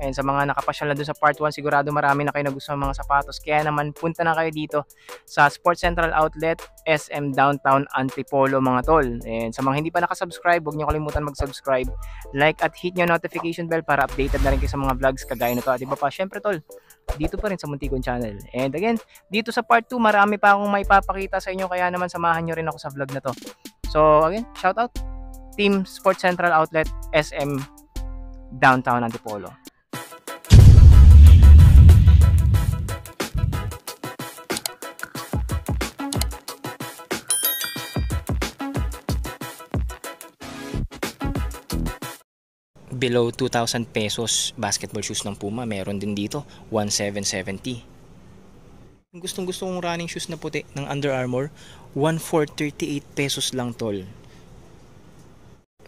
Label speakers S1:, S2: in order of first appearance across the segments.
S1: And sa mga nakapasyal na doon sa part 1, sigurado marami na kayo nagustuhan mga sapatos. Kaya naman punta na kayo dito sa Sports Central Outlet, SM Downtown Antipolo mga tol. And sa mga hindi pa nakasubscribe, huwag niyo kalimutan mag-subscribe, like at hit niyo notification bell para updated na rin kayo sa mga vlogs kagaya nito. At iba pa, syempre tol, dito pa rin sa Muntikon Channel. And again, dito sa part 2, marami pa akong maipapakita sa inyo, kaya naman samahan nyo rin ako sa vlog na to. So again, shout out Team Sports Central Outlet, SM Downtown Antipolo. Below 2,000 pesos basketball shoes ng Puma, meron din dito 1,770. Gustong-gusto kong running shoes na puti ng Under Armour, 1,438 pesos lang tol.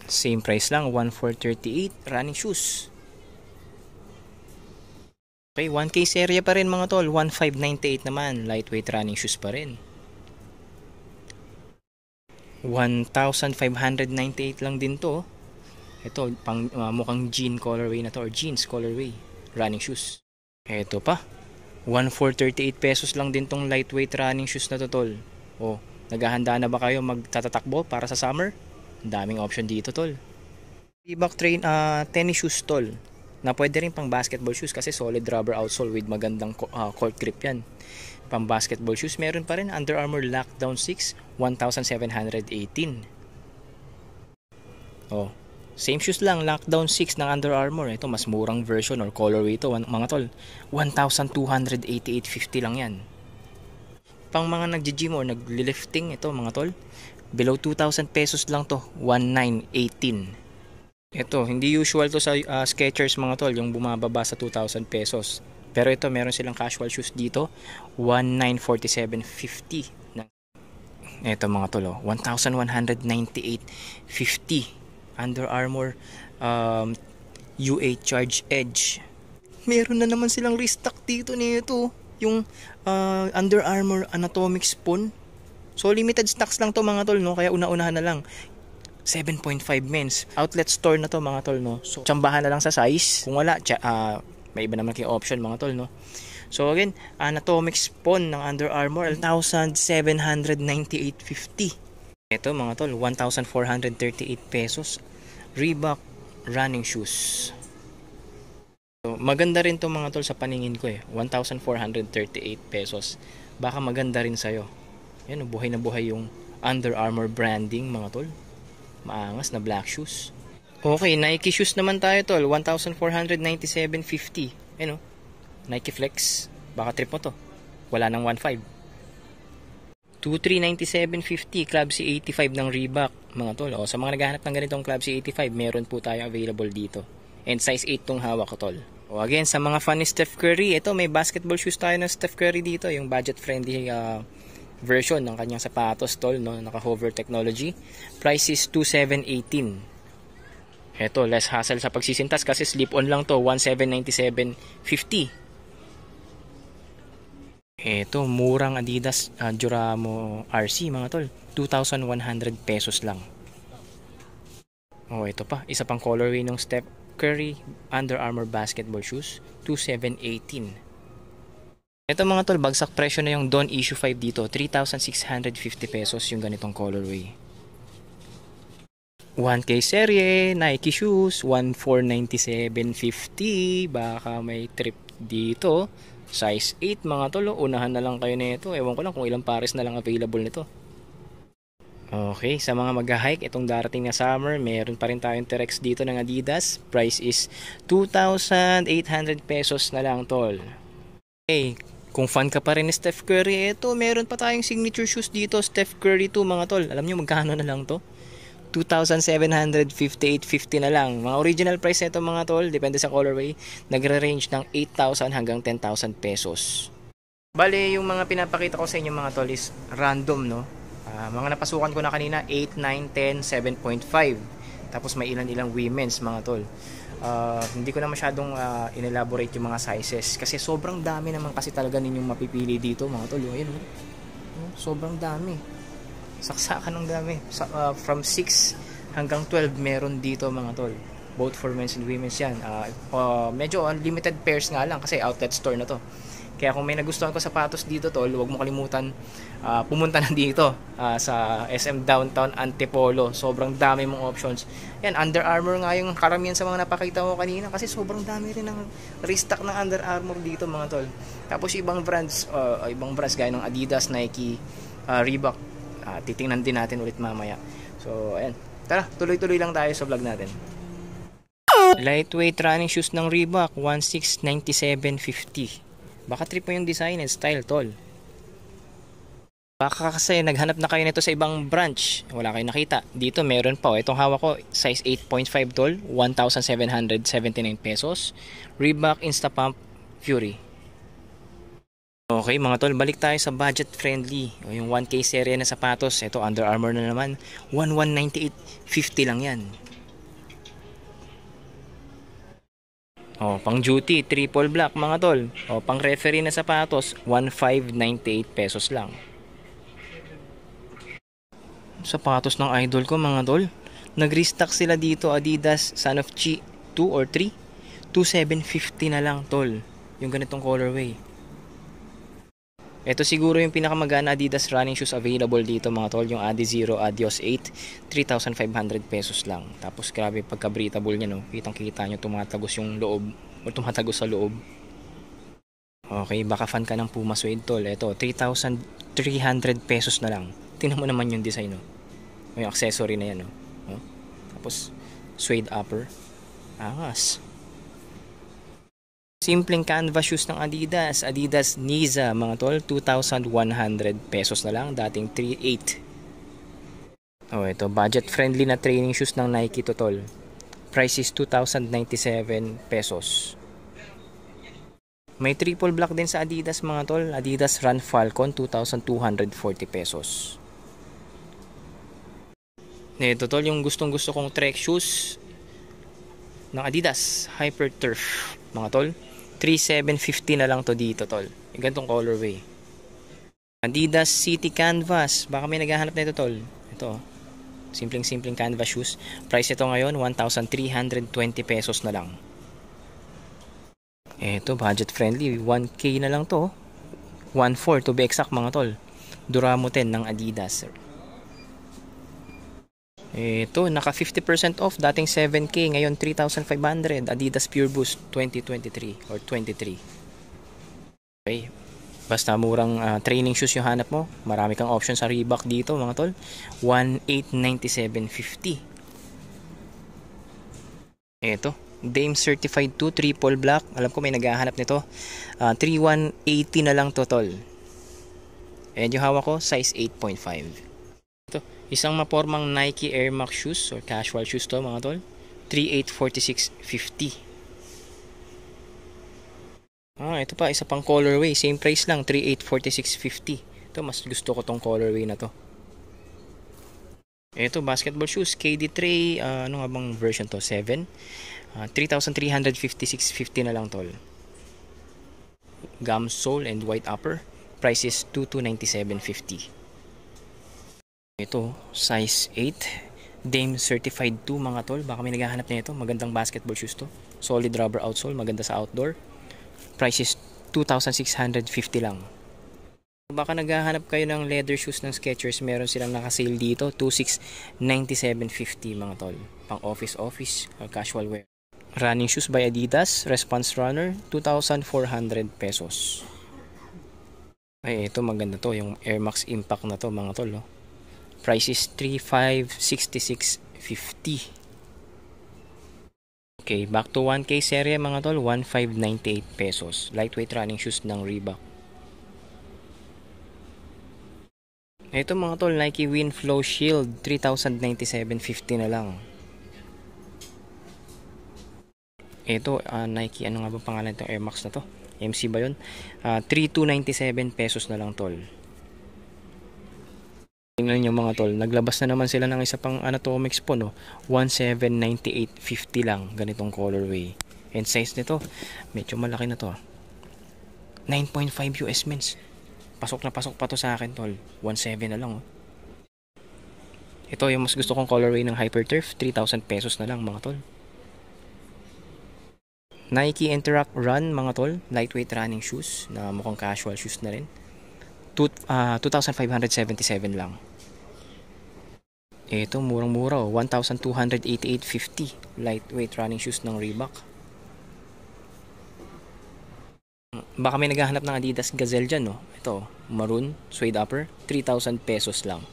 S1: Same price lang, 1,438 running shoes. Okay, 1K serya pa rin mga tol, 1,598 naman, lightweight running shoes pa rin. 1,598 lang din to. Ito, pang mukhang jean colorway na to, or jeans colorway running shoes. Ito pa, 1,438 pesos lang din tong lightweight running shoes na to tol. Oh, naghahanda na ba kayo magtatatakbo para sa summer? Ang daming option dito tol. Reebok tennis shoes tol, na pwede rin pang basketball shoes kasi solid rubber outsole with magandang court grip yan. Pang basketball shoes meron pa rin Under Armour Lockdown 6, 1,718. Oh, same shoes lang, Lockdown 6 ng Under Armour. Ito mas murang version or colorway ito mga tol, 1,288.50 lang yan. Pang mga nagji-gym or nagli-lifting, ito mga tol, below 2,000 pesos lang to, 1,918. Ito, hindi usual to sa Skechers mga tol, yung bumababa sa 2,000 pesos. Pero ito, meron silang casual shoes dito, 1,947.50. Ito mga tol, 1,198.50. Under Armour UA Charge Edge. Meron na naman silang restock dito nito, yung Under Armour Anatomic Spoon. So limited stocks lang to mga tol, no? Kaya una-unahan na lang. 7.5 men's. Outlet store na to mga tol, no? So tsambahan na lang sa size. Kung wala, may iba naman kayong option mga tol, no? So again, Anatomic Spoon ng Under Armour, 1,798.50. Ito mga tol, 1,438 pesos. Reebok running shoes. So, maganda rin to mga tol sa paningin ko 1,438 pesos. Baka maganda rin sa'yo. Yan, buhay na buhay yung Under Armour branding mga tol. Maangas na black shoes. Okay, Nike shoes naman tayo tol, 1,497.50. Yan o, Nike Flex. Baka trip mo to. Wala nang 1,500. 2,397.50 Club C85 ng Reebok mga tol. O, sa mga naghahanap ng ganitong Club C85, meron po tayo available dito. And size 8 tong hawak ko tol. O again, sa mga fan ni Steph Curry, ito may basketball shoes tayo ng Steph Curry dito, yung budget friendly version ng kanyang sapatos tol, no? Naka-hover technology. Price is 2,718. Ito, less hassle sa pagsisintas kasi slip-on lang to, 1,797.50. Ito, murang Adidas Duramo RC mga tol, 2,100 pesos lang. Oh, ito pa, isa pang colorway ng Steph Curry Under Armour basketball shoes, 2,718. Ito mga tol, bagsak presyo na yung Dawn Issue 5 dito, 3,650 pesos yung ganitong colorway. 1K serye, Nike shoes, 1,497.50. Baka may trip dito. Size 8 mga tol, unahan na lang kayo nito. Ewan ko lang kung ilang pares na lang available nito. Okay, sa mga mag-hike, itong darating na summer, meron pa rin tayong T-Rex dito ng Adidas. Price is 2,800 pesos na lang tol. Okay, kung fan ka pa rin ni Steph Curry, ito meron pa tayong signature shoes dito, Steph Curry 2 mga tol. Alam nyo magkano na lang to? 2,758.50 na lang. Mga original price nito mga tol, depende sa colorway, nagre-range ng 8,000 hanggang 10,000 pesos. Bale, yung mga pinapakita ko sa inyo mga tol is random, no? Mga napasukan ko na kanina, 8, 9, 10, 7.5. Tapos may ilan-ilang women's mga tol. Hindi ko na masyadong inelaborate yung mga sizes kasi sobrang dami naman kasi talaga ninyong mapipili dito mga tol. Ayun, sobrang dami, saksakan ng dami. From 6 hanggang 12 meron dito mga tol. Both for men's and women's yan. Medyo unlimited pairs nga lang kasi outlet store na to. Kaya kung may nagustuhan ko sapatos dito tol, huwag mo kalimutan pumunta na dito sa SM Downtown Antipolo. Sobrang dami mong options. Yan, Under Armour nga yung karamihan sa mga napakita ko kanina kasi sobrang dami rin ng restock ng Under Armour dito mga tol. Tapos ibang brands gaya ng Adidas, Nike, Reebok, titingnan din natin ulit mamaya. So ayan, tara, tuloy-tuloy lang tayo sa vlog natin. Lightweight running shoes ng Reebok, 1697.50. Baka trip mo yung design and style tol. Baka kasi naghanap na kayo nito sa ibang branch, wala kayong nakita. Dito meron pa. Itong hawak ko, size 8.5 tol, 1,779 pesos. Reebok Instapump Fury. Okay mga tol, balik tayo sa budget friendly. Yung 1K serye na sapatos. Ito Under Armour na naman, 1198.50 lang yan. Pang duty, triple black mga tol. Pang referee na sapatos, 1,598 pesos lang. Sapatos ng idol ko mga tol. Nag-restock sila dito, Adidas Son of Chi 2 or 3. 2,750 na lang tol. Yung ganitong colorway. Ito siguro yung pinakamagana Adidas running shoes available dito mga tol. Yung Adizero Adios 8, 3,500 pesos lang. Tapos grabe pagka-breathable niya no. Kitang-kita nyo tumatagos yung loob o tumatagos sa loob. Okay, baka fan ka ng Puma Suede tol. Ito, 3,300 pesos na lang. Tingnan mo naman yung design no. Yung accessory na yan no. Tapos suede upper. Angas. Simpleng canvas shoes ng Adidas. Adidas Niza mga tol, 2,100 pesos na lang, dating 3,800. Ito budget friendly na training shoes ng Nike to tol. Price is 2,097 pesos. May triple black din sa Adidas mga tol. Adidas Run Falcon, 2,240 pesos. Ito tol, yung gustong gusto kong trek shoes ng Adidas Hyper Turf mga tol, 3,750 na lang to dito tol. Yung ganitong colorway. Adidas City Canvas, baka may naghahanap na ito tol. Ito, simpleng canvas shoes. Price ito ngayon 1,320 pesos na lang. Ito budget friendly, 1K na lang to. 1,400 to be exact mga tol. Duramo 10 ng Adidas. Ito, naka 50% off, dating 7K, ngayon 3,500. Adidas Pure Boost 2023 or 23. Okay, basta murang training shoes yung hanap mo, marami kang option sa Reebok dito mga tol. 1,897.50. Ito, Dame Certified 2 Triple Black, alam ko may naghahanap nito. 3,180 na lang to tol. And yung hawak ko, size 8.5. Ito, isang mapormang Nike Air Max shoes or casual shoes to mga tol, 3,846.50. Ito pa, isa pang colorway, same price lang, 3,846.50. Ito, mas gusto ko tong colorway na to. Ito, basketball shoes, KD Trey, ano nga bang version to? 7, 3,356.50 na lang tol. Gum sole and white upper, price is 2,297.50. Ito, size 8, Dame Certified 2 mga tol. Baka may naghahanap na ito. Magandang basketball shoes to. Solid rubber outsole, maganda sa outdoor. Price is 2,650 lang. Baka naghahanap kayo ng leather shoes ng Skechers, meron silang naka-sale dito, 2,697.50 mga tol. Pang office or casual wear. Running shoes by Adidas, Response Runner, 2,400 pesos. Ito maganda to, yung Air Max Impact na to mga tol. Price is 3,566.50. Okay, back to 1K serye mga tol, 1,598 pesos. Lightweight running shoes ng Reebok. Ito mga tol, Nike Wind Flow Shield, 3,097.50 na lang. Ito, Nike, ano nga ba pangalan itong Air Max na to? MC ba yun? 3,297 pesos na lang tol. Tingnan nyo mga tol, naglabas na naman sila ng isa pang Anatomics po no, 1,798.50 lang, ganitong colorway. And size nito, medyo malaki na to. 9.5 US men's. Pasok na pasok pa to sa akin tol, 1,700 na lang oh. Ito yung mas gusto kong colorway ng Hyper Turf, 3,000 pesos na lang mga tol. Nike Interact Run mga tol, lightweight running shoes na mukhang casual shoes na rin. 2,577 lang. Ito murang-mura, 1,288.50 lightweight running shoes ng Reebok. Baka may naghahanap ng Adidas Gazelle dyan, no? Ito, maroon, suede upper, 3,000 pesos lang.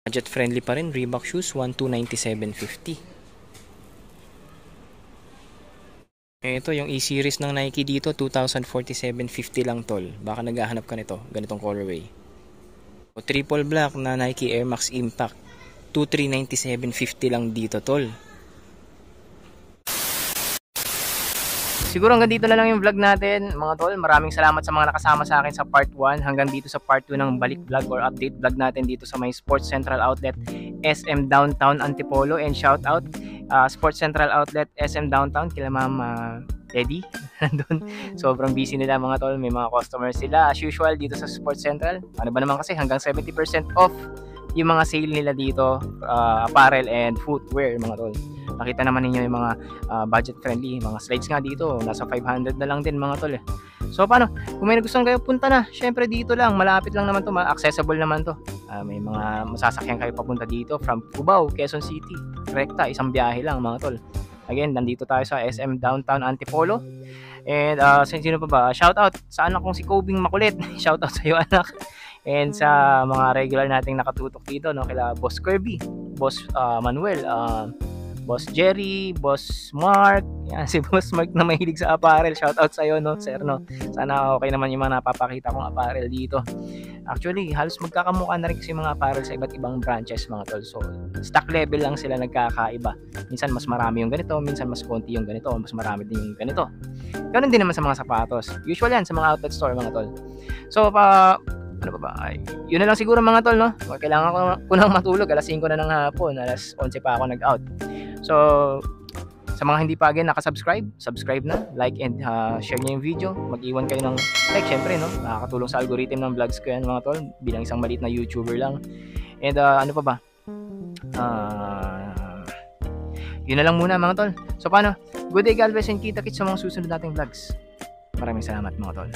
S1: Budget friendly pa rin, Reebok shoes, 1,297.50. Ito, yung E-series ng Nike dito, 2,047.50 lang tol. Baka naghahanap ka nito, ganitong colorway. O, triple black na Nike Air Max Impact, 2,397.50 lang dito tol. Siguro hanggang dito na lang yung vlog natin mga tol. Maraming salamat sa mga nakasama sa akin sa part 1 hanggang dito sa part 2 ng balik vlog or update vlog natin dito sa may Sports Central Outlet SM Downtown Antipolo. And shout out Sports Central Outlet SM Downtown kila Ma'am Eddie. Nandun. Sobrang busy nila mga tol. May mga customers sila as usual dito sa Sports Central. Ano ba naman kasi hanggang 70% off yung mga sale nila dito, apparel and footwear mga tol. Nakita naman ninyo yung mga budget friendly, mga slides nga dito, nasa 500 na lang din mga tol. So paano? Kung may nagustuhan kayo, punta na. Syempre dito lang, malapit lang naman to, accessible naman to. May mga masasakyan kayo papunta dito from Cubao, Quezon City. Rekta, isang biyahe lang mga tol. Again, nandito tayo sa SM Downtown Antipolo. And sino pa ba? Shout out sa anak kong si Kobing Makulit. Shout out sa iyo anak. And sa mga regular nating nakatutok dito, no, kila Boss Kirby, Boss Manuel, Boss Jerry, Boss Mark, yan, si Boss Mark na mahilig sa apparel. Shout out sa iyo, no, sir, no. Sana okay naman yung mga napapakita kong apparel dito. Actually, halos magkakamukha na rin kasi mga apparel sa iba't ibang branches mga tol. So, stock level lang sila nagkakaiba. Minsan mas marami yung ganito, minsan mas konti yung ganito, mas marami din yung ganito. Ganun din naman sa mga sapatos. Usual yan sa mga outlet store mga tol. So, ano ba? Ay, yun na lang siguro mga tol, no? Kailangan ko nang matulog. Alas 5 na ng hapon. Alas 11 pa ako nag-out. So, sa mga hindi pa again nakasubscribe, subscribe na. Like and share nyo yung video. Mag-iwan kayo ng like, syempre, no? Nakakatulong sa algorithm ng vlogs ko yan mga tol. Bilang isang maliit na YouTuber lang. And ano pa ba? Yun na lang muna mga tol. So, paano? Good day, God bless, and kita-kits sa mga susunod nating vlogs. Maraming salamat mga tol.